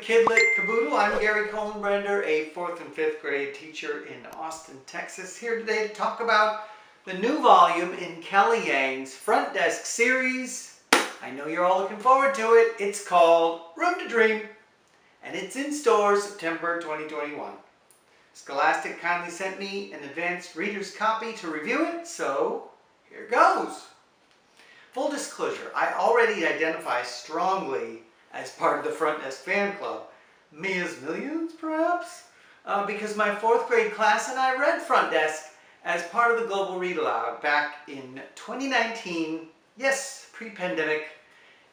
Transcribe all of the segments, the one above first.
Kidlit Caboodle. I'm Gary Kolenbrander, a 4th and 5th grade teacher in Austin, Texas, here today to talk about the new volume in Kelly Yang's Front Desk series. I know you're all looking forward to it. It's called Room to Dream, and it's in stores September 2021. Scholastic kindly sent me an advanced reader's copy to review it, so here goes. Full disclosure, I already identify strongly as part of the Front Desk fan club. Mia's Millions, perhaps? Because my 4th grade class and I read Front Desk as part of the Global Read Aloud back in 2019, yes, pre-pandemic,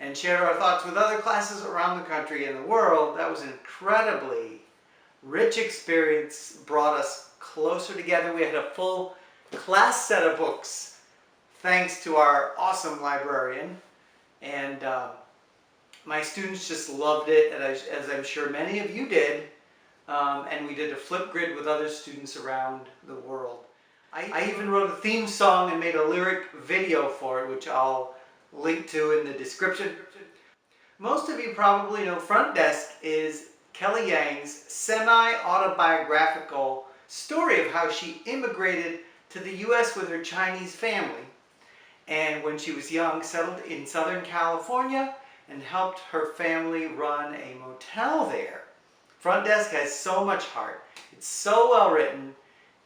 and shared our thoughts with other classes around the country and the world. That was an incredibly rich experience, brought us closer together. We had a full class set of books, thanks to our awesome librarian, and my students just loved it, as I'm sure many of you did, and we did a flip grid with other students around the world. I even wrote a theme song and made a lyric video for it, which I'll link to in the description. Most of you probably know Front Desk is Kelly Yang's semi-autobiographical story of how she immigrated to the U.S. with her Chinese family, and when she was young, settled in Southern California and helped her family run a motel there. Front Desk has so much heart. It's so well written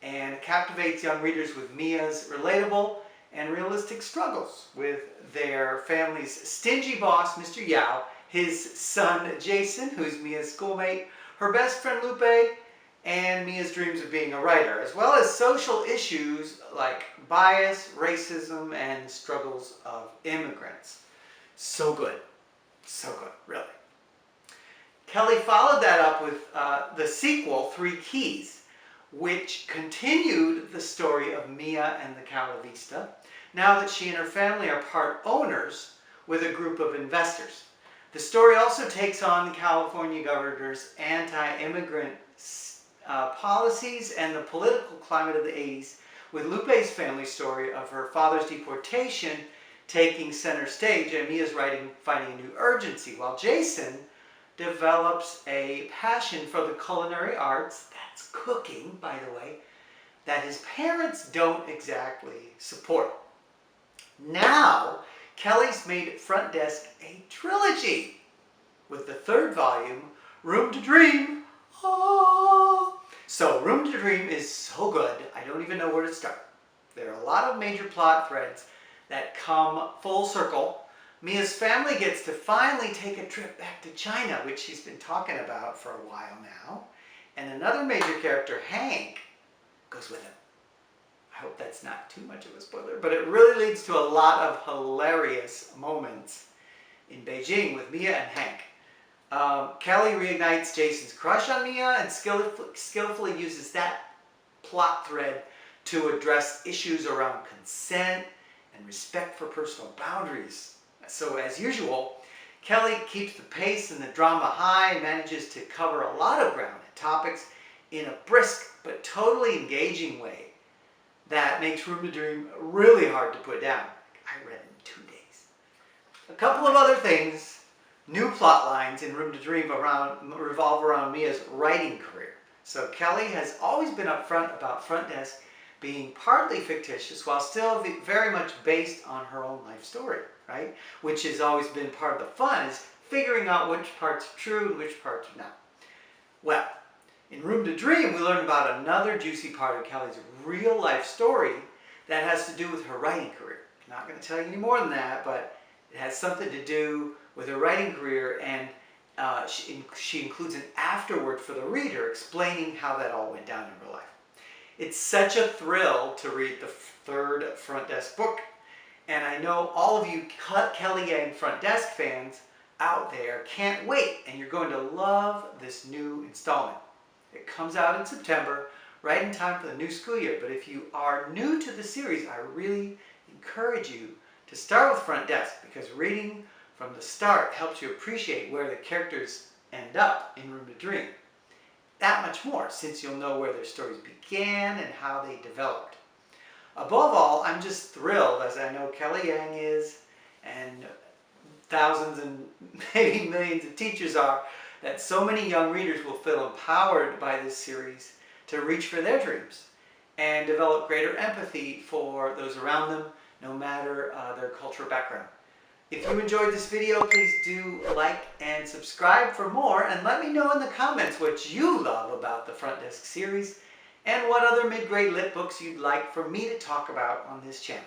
and captivates young readers with Mia's relatable and realistic struggles with their family's stingy boss, Mr. Yao, his son Jason, who's Mia's schoolmate, her best friend Lupe, and Mia's dreams of being a writer, as well as social issues like bias, racism, and struggles of immigrants. So good. So good, really. Kelly followed that up with the sequel, 3 Keys, which continued the story of Mia and the Cala Vista, now that she and her family are part owners with a group of investors. The story also takes on the California governor's anti-immigrant policies and the political climate of the 80s, with Lupe's family story of her father's deportation taking center stage and Mia's writing finding a new urgency, while Jason develops a passion for the culinary arts, that's cooking, by the way, that his parents don't exactly support. Now, Kelly's made Front Desk a trilogy, with the 3rd volume, Room to Dream. Oh. So, Room to Dream is so good, I don't even know where to start. There are a lot of major plot threads that come full circle. Mia's family gets to finally take a trip back to China, which she's been talking about for a while now. And another major character, Hank, goes with him. I hope that's not too much of a spoiler, but it really leads to a lot of hilarious moments in Beijing with Mia and Hank. Kelly reignites Jason's crush on Mia and skillfully uses that plot thread to address issues around consent and respect for personal boundaries. So as usual, Kelly keeps the pace and the drama high and manages to cover a lot of ground and topics in a brisk but totally engaging way that makes Room to Dream really hard to put down. I read it in 2 days. A couple of other things, new plot lines in Room to Dream revolve around Mia's writing career. So Kelly has always been upfront about Front Desk being partly fictitious while still very much based on her own life story, right? Which has always been part of the fun, is figuring out which parts are true and which parts are not. Well, in Room to Dream, we learn about another juicy part of Kelly's real life story that has to do with her writing career. I'm not going to tell you any more than that, but it has something to do with her writing career, and she includes an afterword for the reader explaining how that all went down in her life. It's such a thrill to read the 3rd Front Desk book, and I know all of you Kelly Yang Front Desk fans out there can't wait, and you're going to love this new installment. It comes out in September, right in time for the new school year, but if you are new to the series, I really encourage you to start with Front Desk, because reading from the start helps you appreciate where the characters end up in Room to Dream. That much more, since you'll know where their stories began and how they developed. Above all, I'm just thrilled, as I know Kelly Yang is, and thousands and maybe millions of teachers are, that so many young readers will feel empowered by this series to reach for their dreams and develop greater empathy for those around them, no matter their cultural background. If you enjoyed this video, please do like and subscribe for more, and let me know in the comments what you love about the Front Desk series and what other mid-grade lit books you'd like for me to talk about on this channel.